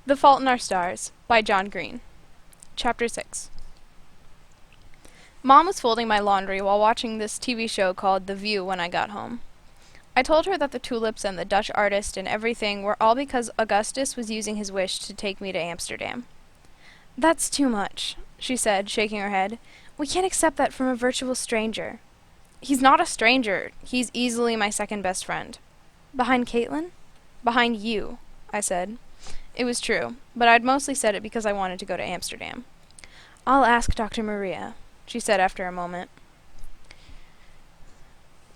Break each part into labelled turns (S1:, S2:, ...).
S1: The Fault in Our Stars by John Green. Chapter 6. Mom was folding my laundry while watching this TV show called The View when I got home. I told her that the tulips and the Dutch artist and everything were all because Augustus was using his wish to take me to Amsterdam. "That's too much," she said, shaking her head. "We can't accept that from a virtual stranger." "He's not a stranger. He's easily my second best friend." "Behind Caitlin?" "Behind you," I said. It was true, but I'd mostly said it because I wanted to go to Amsterdam. "I'll ask Dr. Maria," she said after a moment.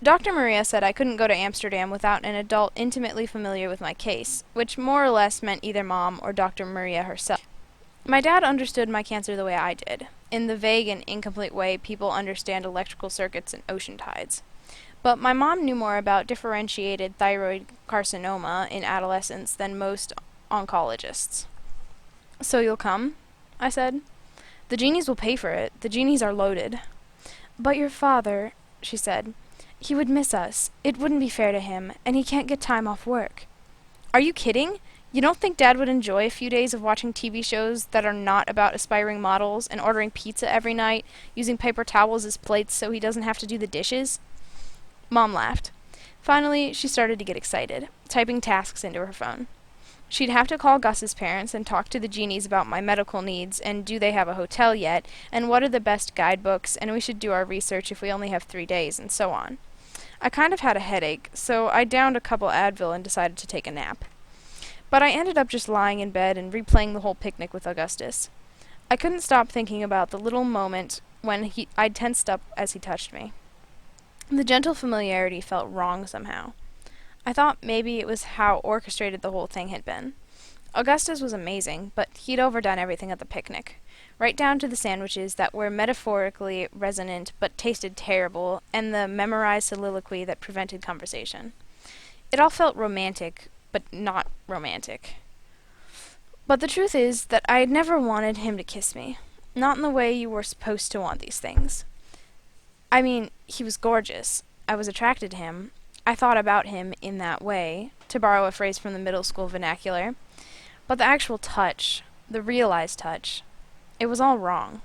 S1: Dr. Maria said I couldn't go to Amsterdam without an adult intimately familiar with my case, which more or less meant either Mom or Dr. Maria herself. My dad understood my cancer the way I did, in the vague and incomplete way people understand electrical circuits and ocean tides. But my mom knew more about differentiated thyroid carcinoma in adolescence than most oncologists. "So you'll come?" I said. "The genies will pay for it. The genies are loaded." "But your father," she said. "He would miss us. It wouldn't be fair to him, and he can't get time off work." "Are you kidding? You don't think Dad would enjoy a few days of watching TV shows that are not about aspiring models and ordering pizza every night, using paper towels as plates so he doesn't have to do the dishes?" Mom laughed. Finally, she started to get excited, typing tasks into her phone. She'd have to call Gus's parents and talk to the genies about my medical needs and do they have a hotel yet, and what are the best guidebooks, and we should do our research if we only have 3 days, and so on. I kind of had a headache, so I downed a couple Advil and decided to take a nap. But I ended up just lying in bed and replaying the whole picnic with Augustus. I couldn't stop thinking about the little moment when I tensed up as he touched me. The gentle familiarity felt wrong somehow. I thought maybe it was how orchestrated the whole thing had been. Augustus was amazing, but he'd overdone everything at the picnic, right down to the sandwiches that were metaphorically resonant but tasted terrible, and the memorized soliloquy that prevented conversation. It all felt romantic, but not romantic. But the truth is that I had never wanted him to kiss me. Not in the way you were supposed to want these things. I mean, he was gorgeous. I was attracted to him. I thought about him in that way, to borrow a phrase from the middle school vernacular. But the actual touch, the realized touch, it was all wrong.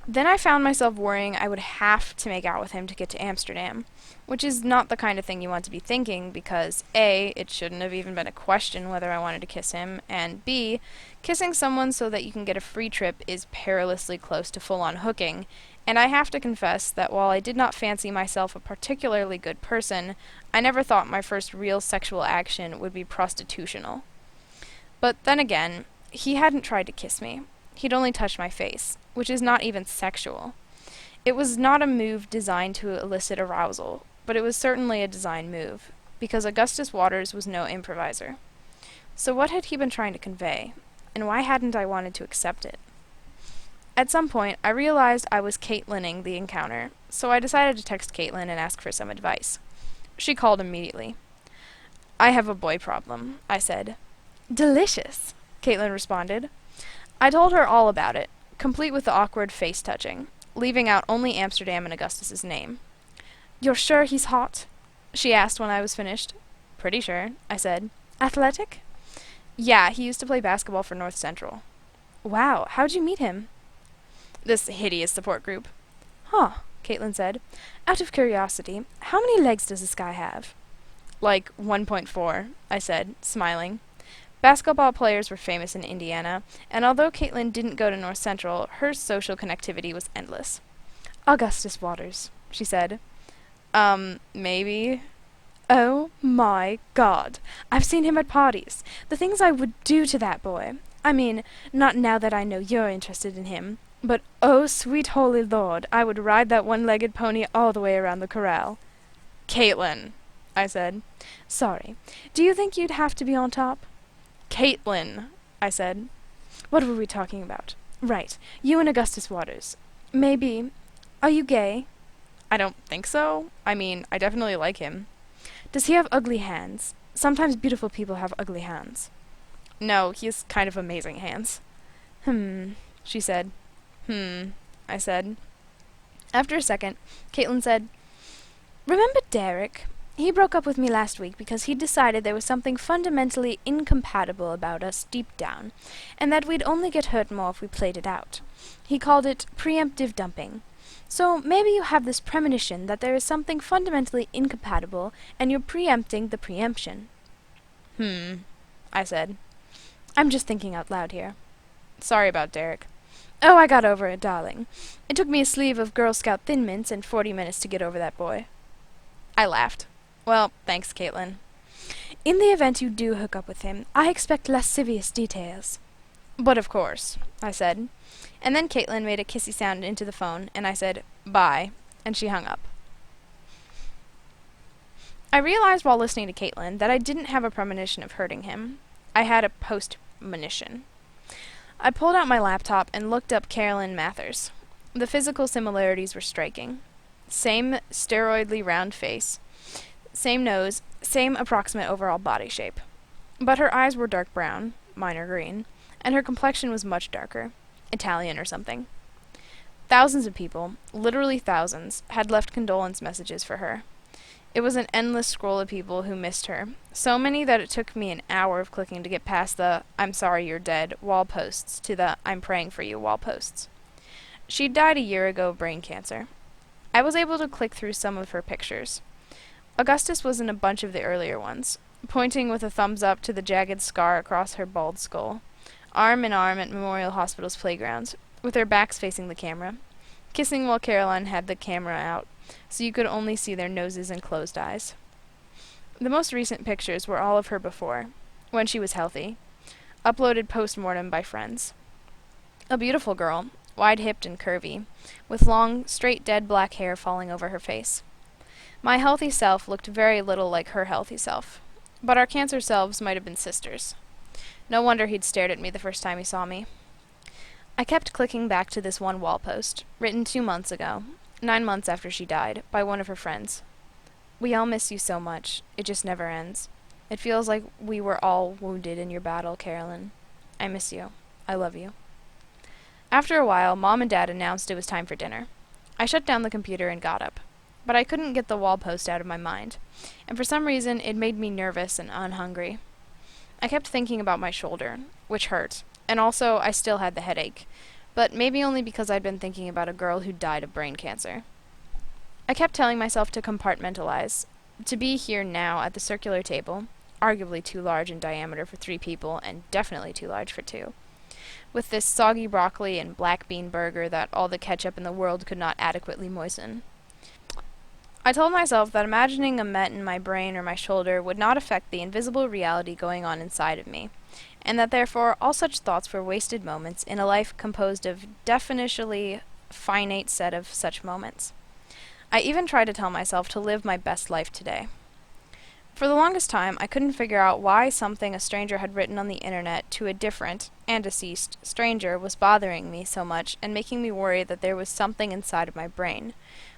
S1: Then I found myself worrying I would have to make out with him to get to Amsterdam, which is not the kind of thing you want to be thinking because A, it shouldn't have even been a question whether I wanted to kiss him, and B, kissing someone so that you can get a free trip is perilously close to full-on hooking, and I have to confess that while I did not fancy myself a particularly good person, I never thought my first real sexual action would be prostitutional. But then again, he hadn't tried to kiss me. He'd only touched my face, which is not even sexual. It was not a move designed to elicit arousal, but it was certainly a design move, because Augustus Waters was no improviser. So what had he been trying to convey, and why hadn't I wanted to accept it? At some point, I realized I was Caitlining the encounter, so I decided to text Caitlin and ask for some advice. She called immediately. "I have a boy problem," I said. "Delicious," Caitlin responded. I told her all about it, complete with the awkward face-touching, leaving out only Amsterdam and Augustus's name. "You're sure he's hot?" she asked when I was finished. "Pretty sure," I said. "Athletic?" "Yeah, he used to play basketball for North Central." "Wow, how'd you meet him?" "This hideous support group." "Huh," Caitlin said. "Out of curiosity, how many legs does this guy have?" "Like 1.4, I said, smiling. Basketball players were famous in Indiana, and although Caitlin didn't go to North Central, her social connectivity was endless. "Augustus Waters," she said. Maybe." "Oh my God. I've seen him at parties. The things I would do to that boy. I mean, not now that I know you're interested in him. But oh, sweet holy Lord, I would ride that one-legged pony all the way around the corral." "Caitlin," I said. "Sorry. Do you think you'd have to be on top?" "Caitlin," I said. "What were we talking about? Right, you and Augustus Waters. Maybe. Are you gay?" "I don't think so. I mean, I definitely like him." "Does he have ugly hands? Sometimes beautiful people have ugly hands." "No, he has kind of amazing hands." She said. I said. After a second, Caitlin said, "Remember Derek? He broke up with me last week because he'd decided there was something fundamentally incompatible about us deep down, and that we'd only get hurt more if we played it out. He called it preemptive dumping. So maybe you have this premonition that there is something fundamentally incompatible, and you're preempting the preemption.
S2: I said.
S1: I'm just thinking out loud here.
S2: Sorry about Derek.
S1: Oh, I got over it, darling. It took me a sleeve of Girl Scout Thin Mints and 40 minutes to get over that boy.
S2: I laughed. Well, thanks, Caitlin.
S1: In the event you do hook up with him, I expect lascivious details.
S2: But of course, I said. And then Caitlin made a kissy sound into the phone, and I said, bye, and she hung up. I realized while listening to Caitlin that I didn't have a premonition of hurting him. I had a post-monition. I pulled out my laptop and looked up Carolyn Mathers. The physical similarities were striking. Same steroidally round face, same nose, same approximate overall body shape. But her eyes were dark brown, mine are green, and her complexion was much darker, Italian or something. Thousands of people, literally thousands, had left condolence messages for her. It was an endless scroll of people who missed her, so many that it took me an hour of clicking to get past the "I'm sorry you're dead" wall posts to the "I'm praying for you" wall posts. She'd died a year ago of brain cancer. I was able to click through some of her pictures. Augustus was in a bunch of the earlier ones, pointing with a thumbs up to the jagged scar across her bald skull, arm in arm at Memorial Hospital's playgrounds, with their backs facing the camera, kissing while Caroline had the camera out, so you could only see their noses and closed eyes. The most recent pictures were all of her before, when she was healthy, uploaded post-mortem by friends. A beautiful girl, wide-hipped and curvy, with long, straight dead black hair falling over her face. My healthy self looked very little like her healthy self, but our cancer selves might have been sisters. No wonder he'd stared at me the first time he saw me. I kept clicking back to this one wall post, written 2 months ago, 9 months after she died, by one of her friends. We all miss you so much. It just never ends. It feels like we were all wounded in your battle, Carolyn. I miss you. I love you. After a while, Mom and Dad announced it was time for dinner. I shut down the computer and got up. But I couldn't get the wall post out of my mind, and for some reason it made me nervous and unhungry. I kept thinking about my shoulder, which hurt, and also I still had the headache, but maybe only because I'd been thinking about a girl who died of brain cancer. I kept telling myself to compartmentalize, to be here now at the circular table, arguably too large in diameter for 3 people and definitely too large for 2, with this soggy broccoli and black bean burger that all the ketchup in the world could not adequately moisten. I told myself that imagining a met in my brain or my shoulder would not affect the invisible reality going on inside of me, and that therefore all such thoughts were wasted moments in a life composed of definitionally finite set of such moments. I even tried to tell myself to live my best life today. For the longest time, I couldn't figure out why something a stranger had written on the internet to a different, and deceased, stranger was bothering me so much and making me worry that there was something inside of my brain,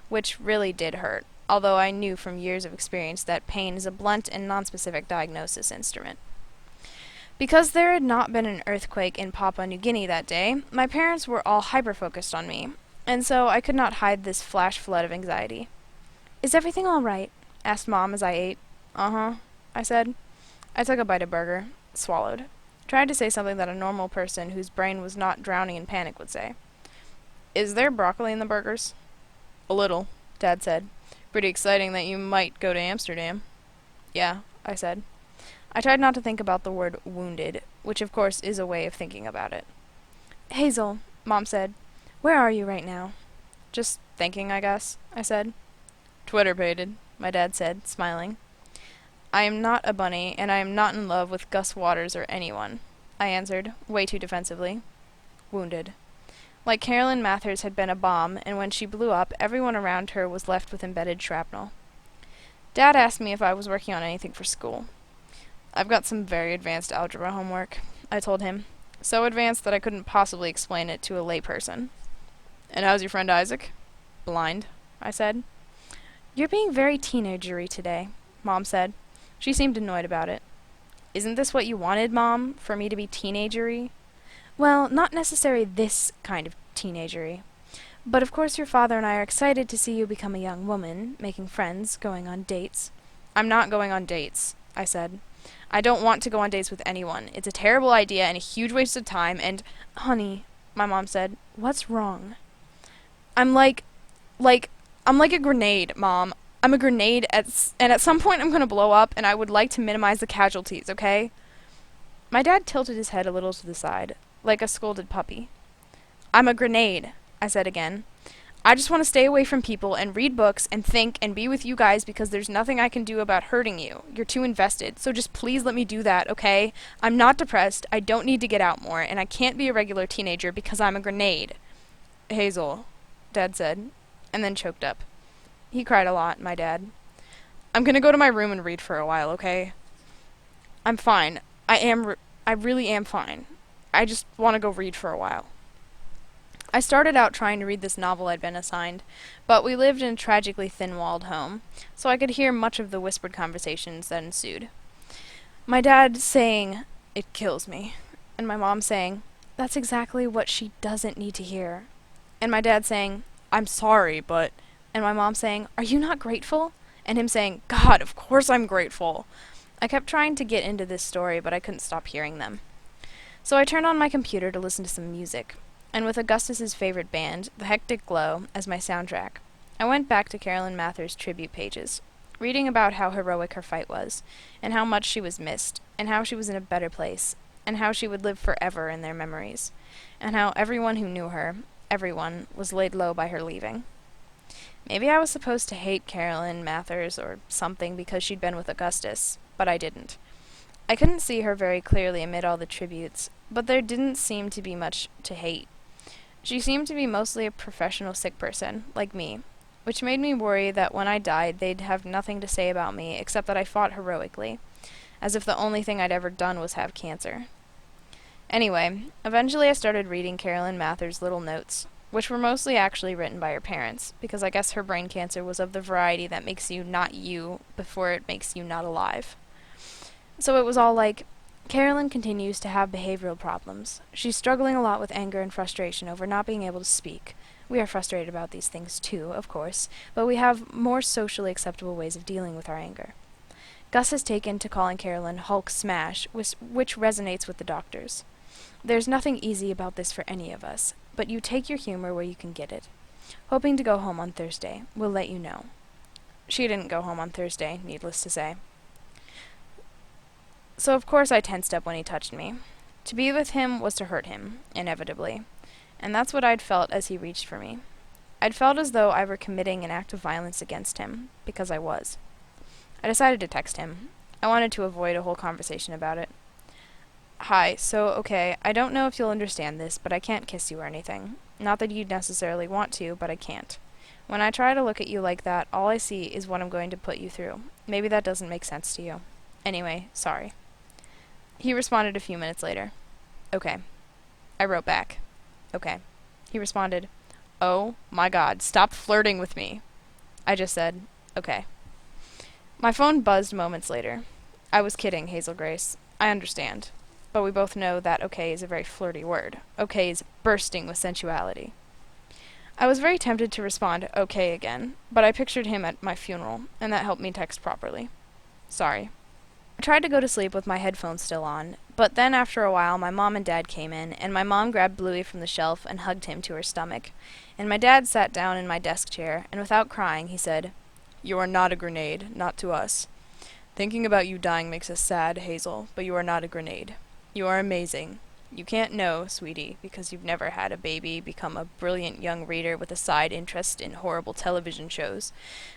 S2: which really did hurt, although I knew from years of experience that pain is a blunt and nonspecific diagnosis instrument. Because there had not been an earthquake in Papua New Guinea that day, my parents were all hyper-focused on me, and so I could not hide this flash flood of anxiety. "Is everything all right?" asked Mom as I ate. "Uh-huh," I said. I took a bite of burger, swallowed, tried to say something that a normal person whose brain was not drowning in panic would say. "Is there broccoli in the burgers?" "A little," Dad said. "Pretty exciting that you might go to Amsterdam." "Yeah," I said. I tried not to think about the word wounded, which of course is a way of thinking about it. "Hazel," Mom said, "where are you right now?" "Just thinking, I guess," I said. "Twitter-pated," my dad said, smiling. "I am not a bunny, and I am not in love with Gus Waters or anyone," I answered, way too defensively. Wounded. Like Carolyn Mathers had been a bomb, and when she blew up, everyone around her was left with embedded shrapnel. Dad asked me if I was working on anything for school. "I've got some very advanced algebra homework," I told him. So advanced that I couldn't possibly explain it to a layperson. "And how's your friend Isaac?" "Blind," I said. "You're being very teenagery today," Mom said. She seemed annoyed about it. "Isn't this what you wanted, Mom? For me to be teenagery?" "Well, not necessarily this kind of teenagery. But of course your father and I are excited to see you become a young woman, making friends, going on dates."
S1: I'm not going on dates, I said. I don't want to go on dates with anyone. It's a terrible idea and a huge waste of time, and, honey, my mom said, what's wrong? I'm like, I'm like a grenade, Mom. I'm a grenade, and at some point I'm going to blow up, and I would like to minimize the casualties, okay? My dad tilted his head a little to the side, like a scolded puppy. I'm a grenade, I said again. I just want to stay away from people and read books and think and be with you guys because there's nothing I can do about hurting you. You're too invested, so just please let me do that, okay? I'm not depressed, I don't need to get out more, and I can't be a regular teenager because I'm a grenade. Hazel, Dad said, and then choked up. He cried a lot, my dad. I'm gonna go to my room and read for a while, okay? I'm fine. I really am fine. I just want to go read for a while. I started out trying to read this novel I'd been assigned, but we lived in a tragically thin-walled home, so I could hear much of the whispered conversations that ensued. My dad saying, "It kills me," and my mom saying, "That's exactly what she doesn't need to hear," and my dad saying, "I'm sorry, but," and my mom saying, "Are you not grateful?" and him saying, "God, of course I'm grateful." I kept trying to get into this story, but I couldn't stop hearing them. So I turned on my computer to listen to some music, and with Augustus's favorite band, The Hectic Glow, as my soundtrack, I went back to Carolyn Mather's tribute pages, reading about how heroic her fight was, and how much she was missed, and how she was in a better place, and how she would live forever in their memories, and how everyone who knew her, everyone, was laid low by her leaving. Maybe I was supposed to hate Carolyn Mathers or something because she'd been with Augustus, but I didn't. I couldn't see her very clearly amid all the tributes, but there didn't seem to be much to hate. She seemed to be mostly a professional sick person, like me, which made me worry that when I died they'd have nothing to say about me except that I fought heroically, as if the only thing I'd ever done was have cancer. Anyway, eventually I started reading Carolyn Mather's little notes, which were mostly actually written by her parents, because I guess her brain cancer was of the variety that makes you not you before it makes you not alive. So it was all like, Carolyn continues to have behavioral problems. She's struggling a lot with anger and frustration over not being able to speak. We are frustrated about these things too, of course, but we have more socially acceptable ways of dealing with our anger. Gus has taken to calling Carolyn Hulk Smash, which resonates with the doctors. There's nothing easy about this for any of us, but you take your humor where you can get it. Hoping to go home on Thursday. We'll let you know. She didn't go home on Thursday, needless to say. So of course I tensed up when he touched me. To be with him was to hurt him, inevitably. And that's what I'd felt as he reached for me. I'd felt as though I were committing an act of violence against him, because I was. I decided to text him. I wanted to avoid a whole conversation about it. Hi, so, okay, I don't know if you'll understand this, but I can't kiss you or anything. Not that you'd necessarily want to, but I can't. When I try to look at you like that, all I see is what I'm going to put you through. Maybe that doesn't make sense to you. Anyway, sorry. He responded a few minutes later. Okay. I wrote back. Okay. He responded, "Oh, my God, stop flirting with me." I just said, okay. My phone buzzed moments later. I was kidding, Hazel Grace. I understand. But we both know that okay is a very flirty word. Okay is bursting with sensuality. I was very tempted to respond okay again, but I pictured him at my funeral, and that helped me text properly. Sorry. I tried to go to sleep with my headphones still on, but then after a while my mom and dad came in, and my mom grabbed Bluey from the shelf and hugged him to her stomach, and my dad sat down in my desk chair, and without crying he said, "You are not a grenade, not to us. Thinking about you dying makes us sad, Hazel, but you are not a grenade. You are amazing. You can't know, sweetie, because you've never had a baby become a brilliant young reader with a side interest in horrible television shows,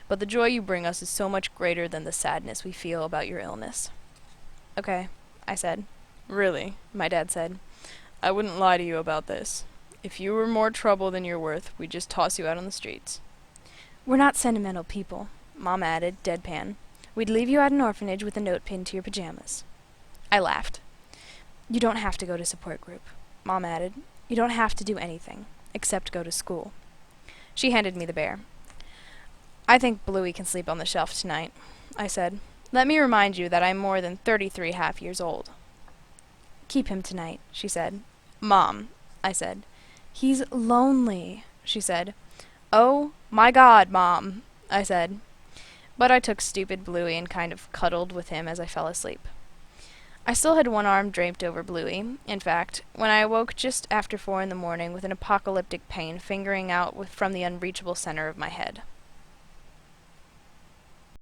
S1: but the joy you bring us is so much greater than the sadness we feel about your illness." Okay, I said. Really, my dad said. I wouldn't lie to you about this. If you were more trouble than you're worth, we'd just toss you out on the streets. We're not sentimental people, Mom added, deadpan. We'd leave you at an orphanage with a note pinned to your pajamas. I laughed. You don't have to go to support group, Mom added. You don't have to do anything, except go to school. She handed me the bear. I think Bluey can sleep on the shelf tonight, I said. Let me remind you that I'm more than 33 half years old. Keep him tonight, she said. Mom, I said. He's lonely, she said. Oh, my God, Mom, I said. but I took stupid Bluey and kind of cuddled with him as I fell asleep. I still had one arm draped over Bluey, in fact, when I awoke just after 4 in the morning with an apocalyptic pain fingering out from the unreachable center of my head.